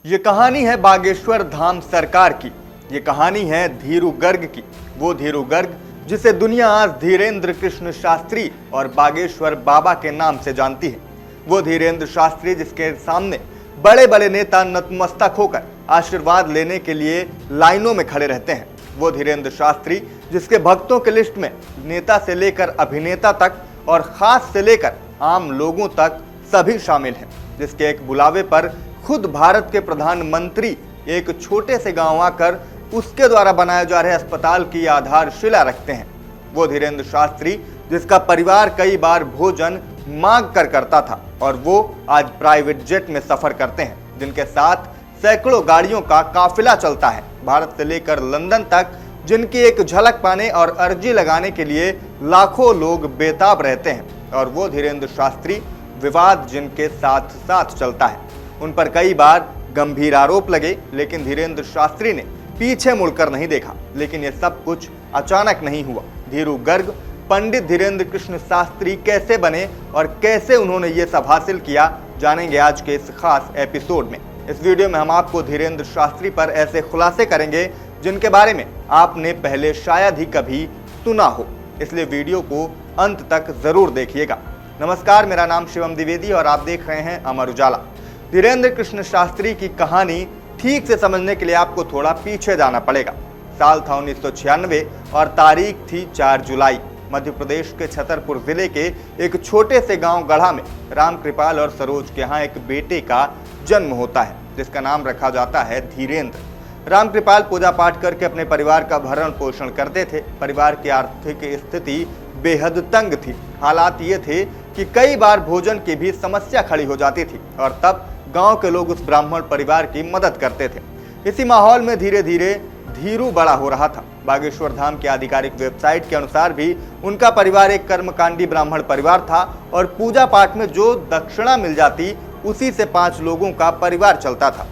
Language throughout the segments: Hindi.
ये कहानी है बागेश्वर धाम सरकार की। ये कहानी है धीरू गर्ग की। वो धीरू गर्ग जिसे दुनिया आज धीरेंद्र कृष्ण शास्त्री और बागेश्वर बाबा के नाम से जानती है। वो धीरेंद्र शास्त्री जिसके सामने बड़े बड़े नेता नतमस्तक होकर आशीर्वाद लेने के लिए लाइनों में खड़े रहते हैं। वो धीरेंद्र शास्त्री जिसके भक्तों के लिस्ट में नेता से लेकर अभिनेता तक और खास से लेकर आम लोगों तक सभी शामिल हैं। जिसके एक बुलावे पर खुद भारत के प्रधानमंत्री एक छोटे से गांव आकर उसके द्वारा बनाए जा रहे अस्पताल की आधारशिला रखते हैं। वो धीरेंद्र शास्त्री जिसका परिवार कई बार भोजन मांग कर करता था और वो आज प्राइवेट जेट में सफर करते हैं, जिनके साथ सैकड़ों गाड़ियों का काफिला चलता है भारत से लेकर लंदन तक, जिनकी एक झलक पाने और अर्जी लगाने के लिए लाखों लोग बेताब रहते हैं। और वो धीरेंद्र शास्त्री विवाद जिनके साथ साथ चलता है, उन पर कई बार गंभीर आरोप लगे, लेकिन धीरेंद्र शास्त्री ने पीछे मुड़कर नहीं देखा। लेकिन यह सब कुछ अचानक नहीं हुआ। धीरू गर्ग पंडित धीरेंद्र कृष्ण शास्त्री कैसे बने और कैसे उन्होंने ये सब हासिल किया, जानेंगे आज के इस खास एपिसोड में। इस वीडियो में हम आपको धीरेंद्र शास्त्री पर ऐसे खुलासे करेंगे जिनके बारे में आपने पहले शायद ही कभी सुना हो, इसलिए वीडियो को अंत तक जरूर देखिएगा। नमस्कार, मेरा नाम शिवम द्विवेदी और आप देख रहे हैं अमर उजाला। धीरेंद्र कृष्ण शास्त्री की कहानी ठीक से समझने के लिए आपको थोड़ा पीछे जाना पड़ेगा। साल था 1996 और तारीख थी 4 जुलाई। मध्य प्रदेश के छतरपुर जिले के एक छोटे से गांव गढ़ा में रामकृपाल और सरोज के यहाँ एक बेटे का जन्म होता है, जिसका नाम रखा जाता है धीरेंद्र। रामकृपाल पूजा पाठ करके अपने परिवार का भरण पोषण करते थे। परिवार की आर्थिक स्थिति बेहद तंग थी। हालात ये थे कि कई बार भोजन की भी समस्या खड़ी हो जाती थी और तब गांव के लोग उस ब्राह्मण परिवार की मदद करते थे। इसी माहौल में धीरे धीरे धीरू बड़ा हो रहा था। बागेश्वर धाम की आधिकारिक वेबसाइट के अनुसार भी उनका परिवार एक कर्मकांडी ब्राह्मण परिवार था और पूजा पाठ में जो दक्षिणा मिल जाती उसी से 5 लोगों का परिवार चलता था।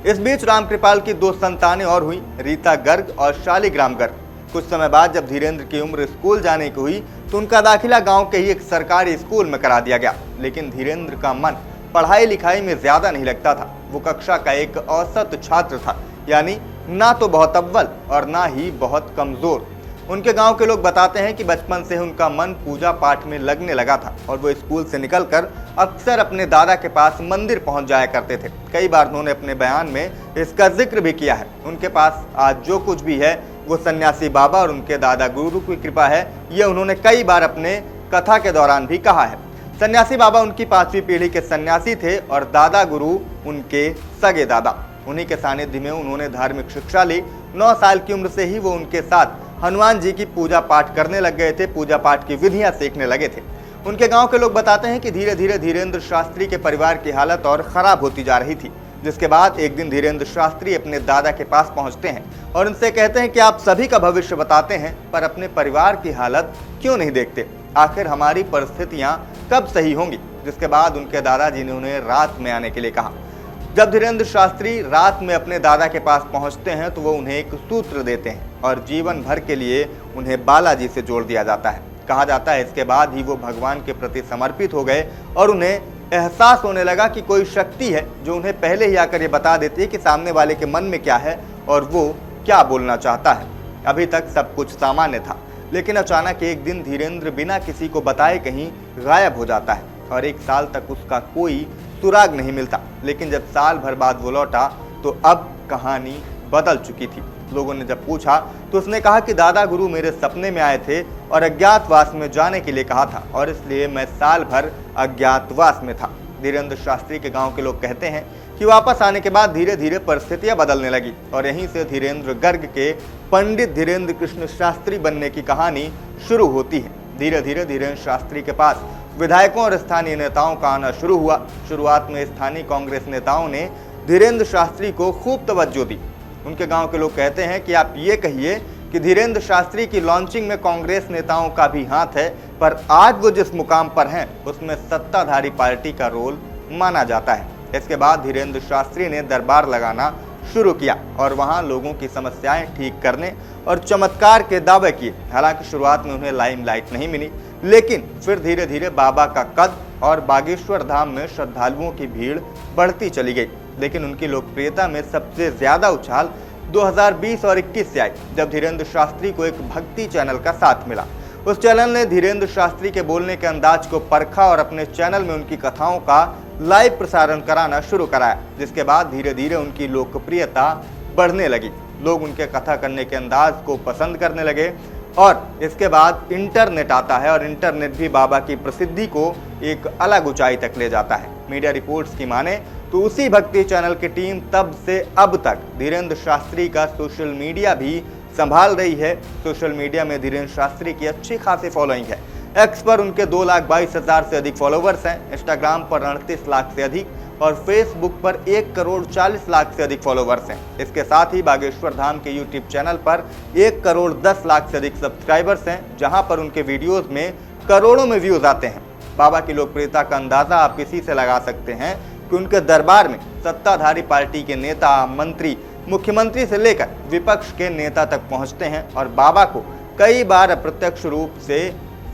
इस बीच रामकृपाल की 2 संतानें और हुई, रीता गर्ग और शालिग्राम गर्ग। कुछ समय बाद जब धीरेंद्र की उम्र स्कूल जाने की हुई तो उनका दाखिला गांव के ही एक सरकारी स्कूल में करा दिया गया। लेकिन धीरेंद्र का मन पढ़ाई लिखाई में ज्यादा नहीं लगता था। वो कक्षा का एक औसत छात्र था, यानी ना तो बहुत अव्वल और ना ही बहुत कमजोर। उनके गांव के लोग बताते हैं कि बचपन से उनका मन पूजा पाठ में लगने लगा था और वो स्कूल से निकलकर अक्सर अपने दादा के पास मंदिर पहुंच जाया करते थे। कई बार उन्होंने अपने बयान में इसका जिक्र भी किया है। उनके पास आज जो कुछ भी है वो सन्यासी बाबा और उनके दादा गुरु की कृपा है, ये उन्होंने कई बार अपने कथा के दौरान भी कहा है। सन्यासी बाबा उनकी 5वीं पीढ़ी के सन्यासी थे और दादा गुरु उनके सगे दादा। उन्हीं के सानिध्य में उन्होंने धार्मिक शिक्षा ली। 9 साल की उम्र से ही वो उनके साथ हनुमान जी की पूजा पाठ करने लग गए थे, पूजा पाठ की विधियां सीखने लगे थे। उनके गांव के लोग बताते हैं कि धीरे धीरे धीरेंद्र शास्त्री के परिवार की हालत और खराब होती जा रही थी, जिसके बाद एक दिन धीरेंद्र शास्त्री अपने दादा के पास पहुंचते हैं और उनसे कहते हैं कि आप सभी का भविष्य बताते हैं पर अपने परिवार की हालत क्यों नहीं देखते, आखिर हमारी परिस्थितियां कब सही होंगी। जिसके बाद उनके दादाजी ने उन्हें रात में आने के लिए कहा। जब धीरेंद्र शास्त्री रात में अपने दादा के पास पहुंचते हैं तो वो उन्हें एक सूत्र देते हैं और जीवन भर के लिए उन्हें बालाजी से जोड़ दिया जाता है। कहा जाता है इसके बाद ही वो भगवान के प्रति समर्पित हो गए और उन्हें एहसास होने लगा कि कोई शक्ति है जो उन्हें पहले ही आकर ये बता देती है कि सामने वाले के मन में क्या है और वो क्या बोलना चाहता है। अभी तक सब कुछ सामान्य था, लेकिन अचानक एक दिन धीरेंद्र बिना किसी को बताए कहीं गायब हो जाता है और 1 साल तक उसका कोई सुराग नहीं मिलता। लेकिन जब साल भर बाद वो लौटा तो अब कहानी बदल चुकी थी। लोगों ने जब पूछा तो उसने कहा कि दादा गुरु मेरे सपने में आए थे और अज्ञातवास में जाने के लिए कहा था और इसलिए मैं साल भर अज्ञातवास में था। धीरेंद्र शास्त्री के गांव के लोग कहते हैं कि वापस आने के बाद धीरे धीरे परिस्थितियां बदलने लगी और यहीं से धीरेंद्र गर्ग के पंडित धीरेंद्र कृष्ण शास्त्री बनने की कहानी शुरू होती है। धीरे धीरे धीरेंद्र शास्त्री के पास विधायकों और स्थानीय नेताओं का आना शुरू हुआ। शुरुआत में स्थानीय कांग्रेस नेताओं ने धीरेंद्र शास्त्री को खूब तवज्जो दी। उनके गांव के लोग कहते हैं कि आप ये कहिए कि धीरेंद्र शास्त्री की लॉन्चिंग में कांग्रेस नेताओं का भी हाथ है, पर आज वो जिस मुकाम पर हैं उसमें सत्ताधारी पार्टी का रोल माना जाता है। इसके बाद धीरेंद्र शास्त्री ने दरबार लगाना शुरू किया और वहां लोगों की समस्याएं ठीक करने और चमत्कार के दावे किए। हालांकि शुरुआत में उन्हें लाइमलाइट नहीं मिली, लेकिन फिर धीरे धीरे बाबा का कद और बागेश्वर धाम में श्रद्धालुओं की भीड़ बढ़ती चली गई। लेकिन उनकी लोकप्रियता में सबसे ज्यादा उछाल 2020 और 21 से आई, जब धीरेन्द्र शास्त्री को एक भक्ति चैनल का साथ मिला। उस चैनल ने धीरेन्द्र शास्त्री के बोलने के अंदाज को परखा और अपने चैनल में उनकी कथाओं का लाइव प्रसारण कराना शुरू कराया, जिसके बाद धीरे धीरे उनकी लोकप्रियता बढ़ने लगी। लोग उनके कथा करने के अंदाज को पसंद करने लगे और इसके बाद इंटरनेट आता है और इंटरनेट भी बाबा की प्रसिद्धि को एक अलग ऊंचाई तक ले जाता है। मीडिया रिपोर्ट्स की माने तो उसी भक्ति चैनल की टीम तब से अब तक धीरेन्द्र शास्त्री का सोशल मीडिया भी संभाल रही है। सोशल मीडिया में धीरेन्द्र शास्त्री की अच्छी खासी फॉलोइंग है। एक्स पर उनके 2,22,000 से अधिक फॉलोवर्स हैं, इंस्टाग्राम पर 38 लाख से अधिक और फेसबुक पर 1,40,40,00,000 से अधिक फॉलोवर्स हैं। इसके साथ ही बागेश्वर धाम के यूट्यूब चैनल पर 1,10,00,000 से अधिक सब्सक्राइबर्स हैं, जहां पर उनके वीडियोस में करोड़ों में व्यूज आते हैं। बाबा की लोकप्रियता का अंदाजा आप इसी से लगा सकते हैं कि उनके दरबार में सत्ताधारी पार्टी के नेता, मंत्री, मुख्यमंत्री से लेकर विपक्ष के नेता तक पहुंचते हैं और बाबा को कई बार अप्रत्यक्ष रूप से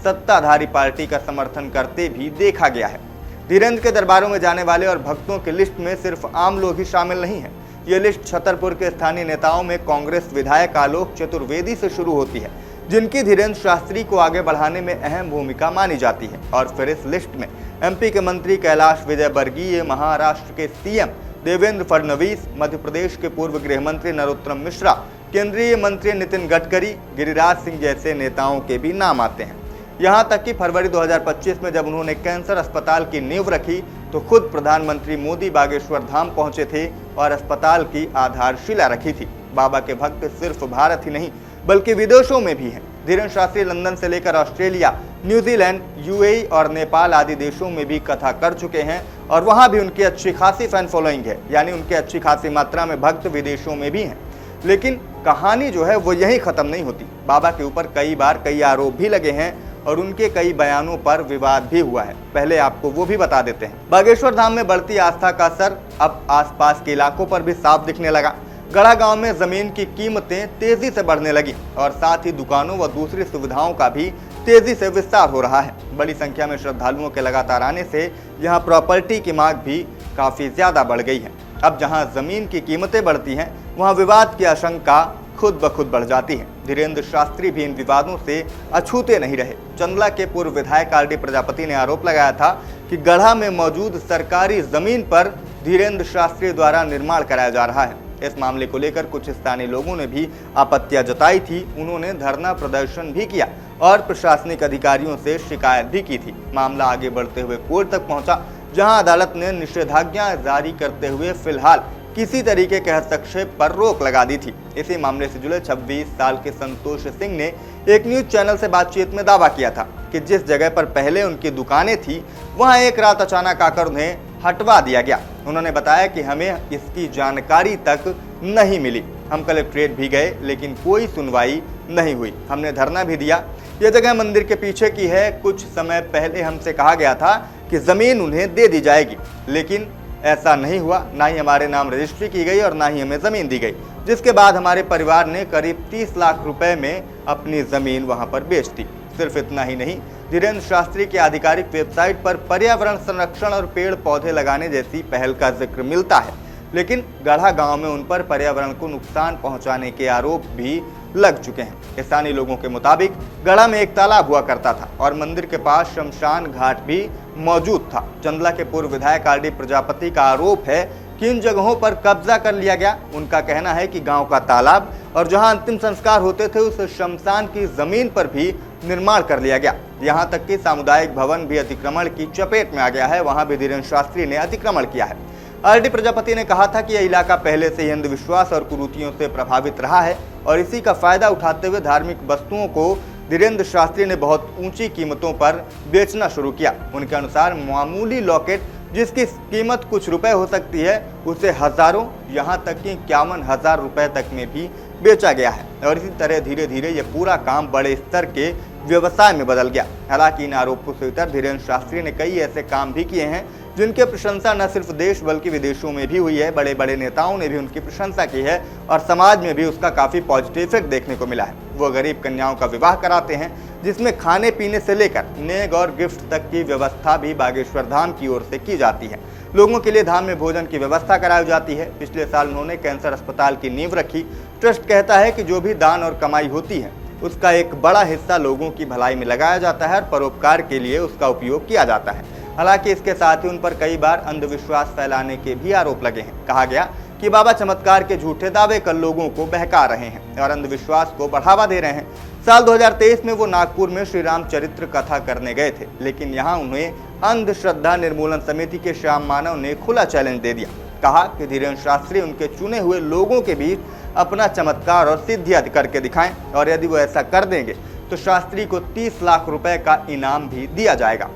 सत्ताधारी पार्टी का समर्थन करते भी देखा गया है। धीरेन्द्र के दरबारों में जाने वाले और भक्तों की लिस्ट में सिर्फ आम लोग ही शामिल नहीं हैं। ये लिस्ट छतरपुर के स्थानीय नेताओं में कांग्रेस विधायक आलोक चतुर्वेदी से शुरू होती है, जिनकी धीरेन्द्र शास्त्री को आगे बढ़ाने में अहम भूमिका मानी जाती है। और फिर इस लिस्ट में एमपी के मंत्री कैलाश विजयवर्गीय, महाराष्ट्र के सीएम देवेंद्र फडणवीस, मध्य प्रदेश के पूर्व गृह मंत्री नरोत्तम मिश्रा, केंद्रीय मंत्री नितिन गडकरी, गिरिराज सिंह जैसे नेताओं के भी नाम आते हैं। यहां तक कि फरवरी 2025 में जब उन्होंने कैंसर अस्पताल की नींव रखी तो खुद प्रधानमंत्री मोदी बागेश्वर धाम पहुंचे थे और अस्पताल की आधारशिला रखी थी। बाबा के भक्त सिर्फ भारत ही नहीं बल्कि विदेशों में भी हैं। धीरेन्द्र शास्त्री लंदन से लेकर ऑस्ट्रेलिया, न्यूजीलैंड, यूएई और नेपाल आदि देशों में भी कथा कर चुके हैं और वहां भी उनकी अच्छी खासी फैन फॉलोइंग है, यानी उनके अच्छी खासी मात्रा में भक्त विदेशों में भी हैं। लेकिन कहानी जो है वो यही खत्म नहीं होती। बाबा के ऊपर कई बार कई आरोप भी लगे हैं और उनके कई बयानों पर विवाद भी हुआ है। पहले आपको वो भी बता देते हैं। बागेश्वर धाम में बढ़ती आस्था का असर अब आसपास के इलाकों पर भी साफ दिखने लगा। गढ़ा गांव में जमीन की कीमतें तेजी से बढ़ने लगी और साथ ही दुकानों व दूसरी सुविधाओं का भी तेजी से विस्तार हो रहा है। बड़ी संख्या में श्रद्धालुओं के लगातार आने से यहाँ प्रॉपर्टी की मांग भी काफी ज्यादा बढ़ गई है। अब जहाँ जमीन की कीमतें बढ़ती हैं, वहाँ विवाद की आशंका खुद ब खुद बढ़ जाती है। धीरेन्द्र शास्त्री भी इन विवादों से अछूते नहीं रहे। चंदला के पूर्व विधायक आर.डी. प्रजापति ने आरोप लगाया था कि गढ़ा में मौजूद सरकारी जमीन पर धीरेन्द्र शास्त्री द्वारा निर्माण कराया जा रहा है। इस मामले को लेकर कुछ स्थानीय लोगों ने भी आपत्तियां जताई थी। उन्होंने धरना प्रदर्शन भी किया और प्रशासनिक अधिकारियों से शिकायत भी की थी। मामला आगे बढ़ते हुए कोर्ट तक पहुंचा, जहां अदालत ने निषेधाज्ञा जारी करते हुए फिलहाल किसी तरीके के हस्तक्षेप पर रोक लगा दी थी। इसी मामले से जुड़े 26 साल के संतोष सिंह ने एक न्यूज चैनल से बातचीत में दावा किया था कि जिस जगह पर पहले उनकी दुकानें थी, वहां एक रात अचानक आकर उन्हें हटवा दिया गया। उन्होंने बताया कि हमें इसकी जानकारी तक नहीं मिली। हम कलेक्ट्रेट भी गए लेकिन कोई सुनवाई नहीं हुई। हमने धरना भी दिया। यह जगह मंदिर के पीछे की है। कुछ समय पहले हमसे कहा गया था कि जमीन उन्हें दे दी जाएगी, लेकिन ऐसा नहीं हुआ। ना ही हमारे नाम रजिस्ट्री की गई और ना ही हमें जमीन दी गई, जिसके बाद हमारे परिवार ने करीब 30 लाख रुपए में अपनी जमीन वहां पर बेच दी। सिर्फ इतना ही नहीं, धीरेन्द्र शास्त्री के आधिकारिक वेबसाइट पर पर्यावरण संरक्षण और पेड़ पौधे लगाने जैसी पहल का जिक्र मिलता है, लेकिन गढ़ा गांव में उन पर पर्यावरण को नुकसान पहुंचाने के आरोप भी लग चुके हैं। स्थानीय लोगों के मुताबिक गढ़ा में एक तालाब हुआ करता था और मंदिर के पास शमशान घाट भी मौजूद था। चंदला के पूर्व विधायक आर.डी. प्रजापति का आरोप है कि इन जगहों पर कब्जा कर लिया गया। उनका कहना है कि गांव का तालाब और जहां अंतिम संस्कार होते थे उस शमशान की जमीन पर भी निर्माण कर लिया गया। यहां तक कि सामुदायिक भवन भी अतिक्रमण की चपेट में आ गया है। वहां भी धीरेन्द्र शास्त्री ने अतिक्रमण किया है। आर.डी. प्रजापति ने कहा था कि यह इलाका पहले से ही अंधविश्वास और कुरीतियों से प्रभावित रहा है और इसी का फायदा उठाते हुए धार्मिक वस्तुओं को धीरेन्द्र शास्त्री ने बहुत ऊंची कीमतों पर बेचना शुरू किया। उनके अनुसार मामूली लॉकेट जिसकी कीमत कुछ रुपए हो सकती है, उसे हजारों, यहाँ तक कि 51,000 रुपए तक में भी बेचा गया है। और इसी तरह धीरे धीरे ये पूरा काम बड़े स्तर के व्यवसाय में बदल गया। हालांकि इन आरोपों से इतर धीरेन्द्र शास्त्री ने कई ऐसे काम भी किए हैं जिनके प्रशंसा न सिर्फ देश बल्कि विदेशों में भी हुई है। बड़े बड़े नेताओं ने भी उनकी प्रशंसा की है और समाज में भी उसका काफी पॉजिटिव इफेक्ट देखने को मिला है। वो गरीब कन्याओं का विवाह कराते हैं, जिसमें खाने पीने से लेकर नेग और गिफ्ट तक की व्यवस्था भी बागेश्वर धाम की ओर से की जाती है। लोगों के लिए धाम में भोजन की व्यवस्था कराई जाती है। पिछले साल उन्होंने कैंसर अस्पताल की नींव रखी। ट्रस्ट कहता है कि जो भी दान और कमाई होती है उसका एक बड़ा हिस्सा लोगों की भलाई में लगाया जाता है और परोपकार के लिए उसका उपयोग किया जाता है। हालांकि इसके साथ ही उन पर कई बार अंधविश्वास फैलाने के भी आरोप लगे हैं। कहा गया कि बाबा चमत्कार के झूठे दावे कर लोगों को बहका रहे हैं और अंधविश्वास को बढ़ावा दे रहे हैं। साल 2023 में वो नागपुर में श्री राम चरित्र कथा करने गए थे, लेकिन यहाँ उन्हें अंधश्रद्धा निर्मूलन समिति के श्याम मानव ने खुला चैलेंज दे दिया। कहा कि धीरेन्द्र शास्त्री उनके चुने हुए लोगों के बीच अपना चमत्कार और सिद्धियां करके दिखाएं और यदि वो ऐसा कर देंगे तो शास्त्री को 30 लाख रुपए का इनाम भी दिया जाएगा।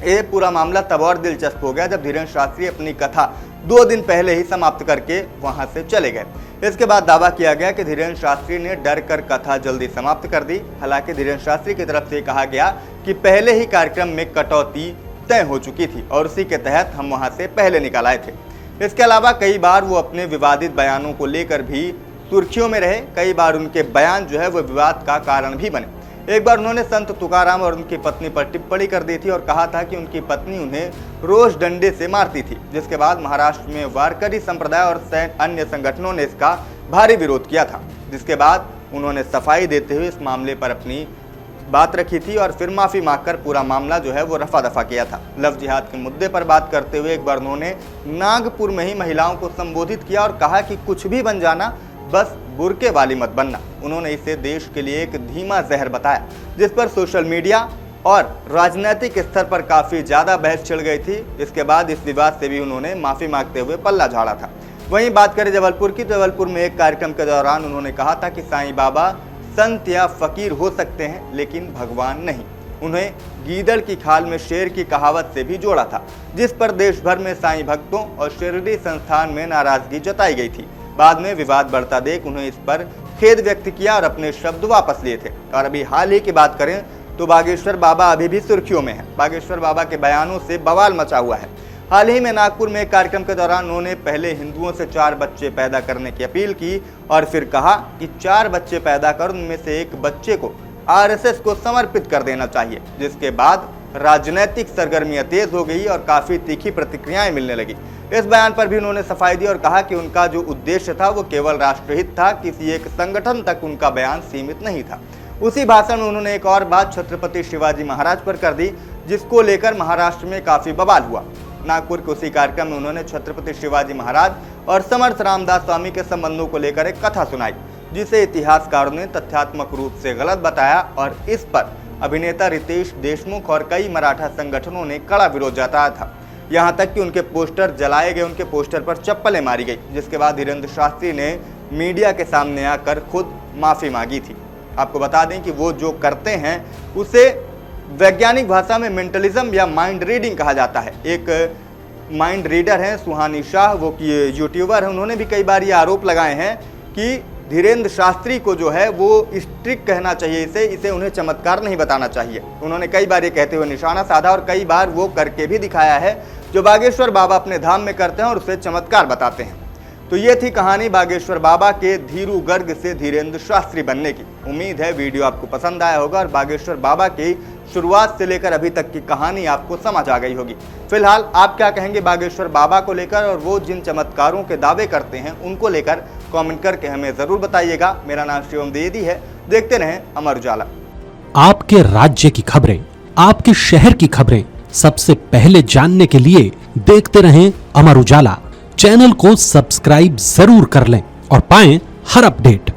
ये पूरा मामला तब और दिलचस्प हो गया जब धीरेन्द्र शास्त्री अपनी कथा 2 दिन पहले ही समाप्त करके वहां से चले गए। इसके बाद दावा किया गया कि धीरेन्द्र शास्त्री ने डर कर कथा जल्दी समाप्त कर दी। हालांकि धीरेन्द्र शास्त्री की तरफ से कहा गया कि पहले ही कार्यक्रम में कटौती तय हो चुकी थी और उसी के तहत हम वहां से पहले निकल आए थे। इसके अलावा कई बार वो अपने विवादित बयानों को लेकर भी सुर्खियों में रहे। कई बार उनके बयान जो है वो विवाद का कारण भी बने। एक बार उन्होंने संत तुकाराम और उनकी पत्नी पर टिप्पणी कर दी थी और कहा था कि उनकी पत्नी उन्हें रोज डंडे से मारती थी, जिसके बाद महाराष्ट्र में वारकरी संप्रदाय और अन्य संगठनों ने इसका भारी विरोध किया था। जिसके बाद उन्होंने सफाई देते हुए इस मामले पर अपनी बात रखी थी और फिर माफी मांगकर पूरा मामला जो है वो रफा दफा किया था। लव जिहाद के मुद्दे पर बात करते हुए एक बार उन्होंने नागपुर में ही महिलाओं को संबोधित किया और कहा कि कुछ भी बन जाना, बस बुर्के वाली मत बनना। उन्होंने इसे देश के लिए एक धीमा जहर बताया, जिस पर सोशल मीडिया और राजनीतिक स्तर पर काफी ज्यादा बहस छिड़ गई थी। इसके बाद इस विवाद से भी उन्होंने माफी मांगते हुए पल्ला झाड़ा था। वहीं बात करें जबलपुर की, जबलपुर में एक कार्यक्रम के दौरान उन्होंने कहा था कि साईं बाबा संत या फकीर हो सकते हैं लेकिन भगवान नहीं। उन्हें गीदड़ की खाल में शेर की कहावत से भी जोड़ा था, जिस पर देश भर में साईं भक्तों और शिरडी संस्थान में नाराजगी जताई गई थी। बाद में विवाद बढ़ता देख उन्हें इस पर खेद व्यक्त किया और अपने शब्द वापस लिए थे। और अभी हाल ही की बात करें तो बागेश्वर बाबा अभी भी सुर्खियों में है। बागेश्वर बाबा के बयानों से बवाल मचा हुआ है। हाल ही में नागपुर में एक कार्यक्रम के दौरान उन्होंने पहले हिंदुओं से 4 बच्चे पैदा करने की अपील की और फिर कहा कि 4 बच्चे पैदा कर उनमें से एक बच्चे को आरएसएस को समर्पित कर देना चाहिए। जिसके बाद राजनीतिक सरगर्मियां तेज हो गई और काफी तीखी प्रतिक्रियाएं मिलने लगी। इस बयान पर भी उन्होंने सफाई दी और कहा कि उनका जो उद्देश्य था वो केवल राष्ट्रहित था, किसी एक संगठन तक उनका बयान सीमित नहीं था। उसी भाषण में उन्होंने एक और बात छत्रपति शिवाजी महाराज पर कर दी, जिसको लेकर महाराष्ट्र में काफी बवाल हुआ। नागपुर के उसी कार्यक्रम में उन्होंने छत्रपति शिवाजी महाराज और समर्थ रामदास स्वामी के संबंधों को लेकर एक कथा सुनाई, जिसे इतिहासकारों ने तथ्यात्मक रूप से गलत बताया और इस पर अभिनेता रितेश देशमुख और कई मराठा संगठनों ने कड़ा विरोध जताया था। यहां तक कि उनके पोस्टर जलाए गए, उनके पोस्टर पर चप्पलें मारी गई। जिसके बाद धीरेन्द्र शास्त्री ने मीडिया के सामने आकर खुद माफी मांगी थी। आपको बता दें कि वो जो करते हैं उसे वैज्ञानिक भाषा में मेंटलिज्म या माइंड रीडिंग कहा जाता है। एक माइंड रीडर हैं सुहानी शाह, वो यूट्यूबर हैं। उन्होंने भी कई बार ये आरोप लगाए हैं कि धीरेन्द्र शास्त्री को जो है वो स्ट्रिक्ट कहना चाहिए, इसे उन्हें चमत्कार नहीं बताना चाहिए। उन्होंने कई बार ये कहते हुए निशाना साधा और कई बार वो करके भी दिखाया है जो बागेश्वर बाबा अपने धाम में करते हैं और उसे चमत्कार बताते हैं। तो ये थी कहानी बागेश्वर बाबा के धीरू गर्ग से धीरेन्द्र शास्त्री बनने की। उम्मीद है वीडियो आपको पसंद आया होगा और बागेश्वर बाबा की शुरुआत से लेकर अभी तक की कहानी आपको समझ आ गई होगी। फिलहाल आप क्या कहेंगे बागेश्वर बाबा को लेकर और वो जिन चमत्कारों के दावे करते हैं उनको लेकर कमेंट करके हमें जरूर बताइएगा। मेरा नाम शिवम द्विवेदी है। देखते रहें अमर उजाला। आपके राज्य की खबरें, आपके शहर की खबरें सबसे पहले जानने के लिए देखते रहें अमर उजाला। चैनल को सब्सक्राइब जरूर कर लें और पाएं हर अपडेट।